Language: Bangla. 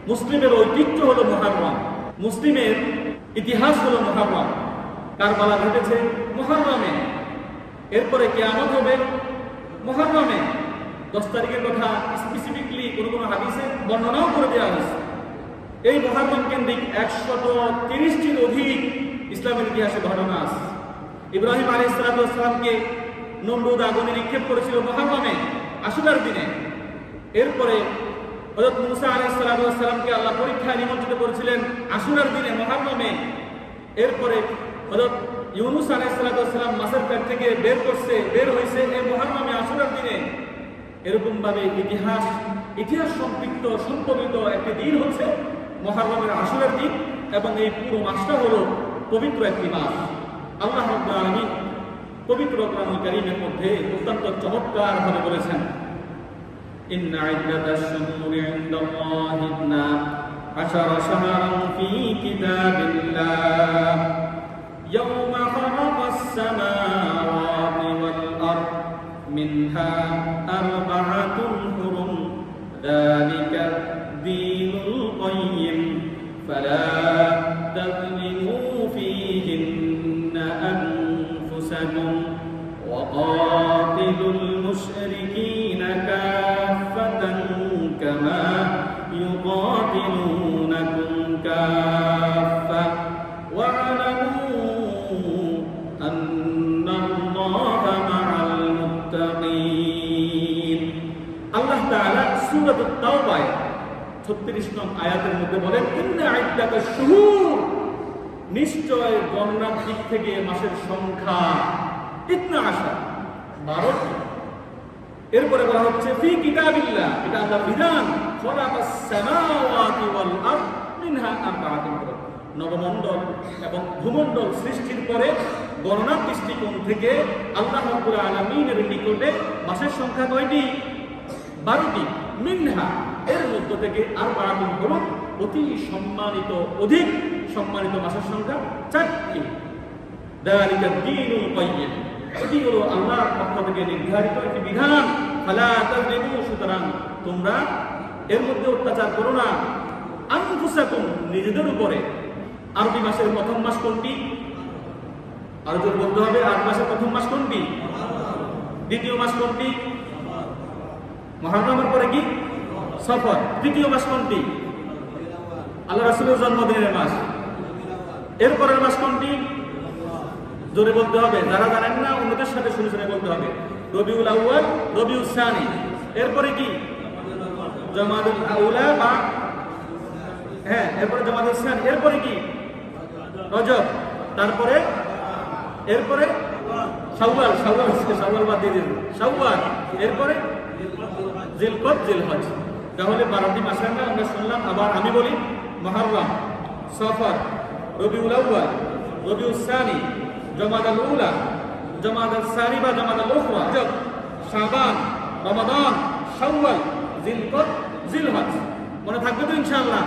মুসলিমের ঐতিহ্য হলো মুহররম, মুসলিমের ইতিহাস হলো মুহররম। কারবালা ঘটেছে মুহররমে, এরপরে কিয়ামত হবে মুহররমে। 10 তারিখের কথা স্পেসিফিকলি কোনো হাদিসে বর্ণনাও করে দেওয়া হয়েছে। এই মুহররম কেন্দ্রিক 130টির অধিক ইসলামের ইতিহাসে ঘটনা আছে। ইব্রাহিম আলাইহিস সালামকে নমরুদ আগুনে নিক্ষেপ করেছিল মুহররমে, আশুরার দিনে। এরপরে হযরত মুসা আলাইহিস সালামকে আল্লাহ পরীক্ষায় নিমন্ত্রিত করেছিলেন আশুরার দিনে মুহররমে। এরপরে হযরত ইউনূস আলাইহিস সালাম মাছের পেট থেকে বের হয়েছে এই মুহররমে, আশুরার দিনে। এরকম ভাবে ইতিহাস সম্পর্কিত একটি দিন হচ্ছে মুহররমের আশুরার দিন, এবং এই পুরো মাসটা হলো পবিত্র একটি মাস। আল্লাহ রাব্বুল আলামিন পবিত্র কোরআনুল কারীমের মধ্যে অত্যন্ত চমৎকার ভাবে বলেছেন, ইন্না ইদ্দাতাশ শুহুরি ইনদাল্লাহি 12 শাহরান ফী কিতাবিল্লাহ ইয়াওমা খালাকাস সামাওয়াতি ওয়াল আরদ মিনহা আরবাআতুন হুরুম যালিকা দীনুল কাইয়্যিম ফালা তাযলিমু ফীহিন্না আনফুসাকুম ওয়া কাতিলুল মুশরিকিনা কাফাতান কামা ইউকাতিলুনাকুম কাফা ওয়া'লামু আন্নাল্লাহা মা'আল মুত্তাকিন। আল্লাহ তাআলা সূরাতুত তাওবায় 36 নং আয়াতের মধ্যে বলেন, ইন্না ইদ্দাতাশ শুহুর, নিশ্চয় গণনার দিক থেকে মাসের সংখ্যা 12টি। এরপরে বলা হচ্ছে ফি কিতাবিল্লাহ, এটা আল্লাহর বিধান, খালাকাস সামাওয়াতি ওয়াল আরদ মিনহা আরবাআতুন হুরুম। নবমণ্ডল এবং ভূমণ্ডল সৃষ্টির পরে গণনার দৃষ্টিকোণ থেকে আল্লাহ রাব্বুল আলামিনের নিকটে মাসের সংখ্যা কয়টি? 12টি। মিনহা, এর মধ্য থেকে আরবাআতুন হুরুম, অধিক সম্মানিত মাসের সংখ্যা 4টি। যালিকা দীনুল কাইয়্যিম, এটি হলো আল্লাহর পক্ষ থেকে নির্ধারিত একটি বিধান। ফালা তাযলিমু, সুতরাং তোমরা এর মধ্যে অত্যাচার করো না। আনফুসাকুম, নিজেদের উপরে। আরবি মাসের প্রথম মাস কোনটি? আর জোর বলতে হবে, আরবি মাসের প্রথম মাস কোনটি? দ্বিতীয় মাস কোনটি? মুহররমের পরে কি? সফর। তৃতীয় মাস কোনটি? আল্লাহ রাসূলের জন্মদিনের মাস। এরপরের মাস কোনটি? জোরে বলতে হবে, যারা জানেন না অন্যদের সাথে শুনে বলতে হবে। রবিউল আউয়াল, রবিউল সানি। এরপরে কি? জামাদুল আউলা বা এরপরে জামাদুল সানি। এরপরে কি? রজব। তারপরে এরপরে শাওয়াল বাদ দিয়ে দিন, শাওয়াল। এরপরে জিলকদ, জিলহজ। তাহলে 12টি মাসের নাম আমরা শুনলাম। আবার আমি বলি, মুহররম, সফর, রবিউল আউয়াল, রবিউল সানি, জামাদাল উলা, জামাদাল সানি বা জামাদাল উখরা, রজব, শাবান, রমাদান, শাওয়াল, জিলকদ, জিলহজ। মনে থাকবে তো ইনশাআল্লাহ?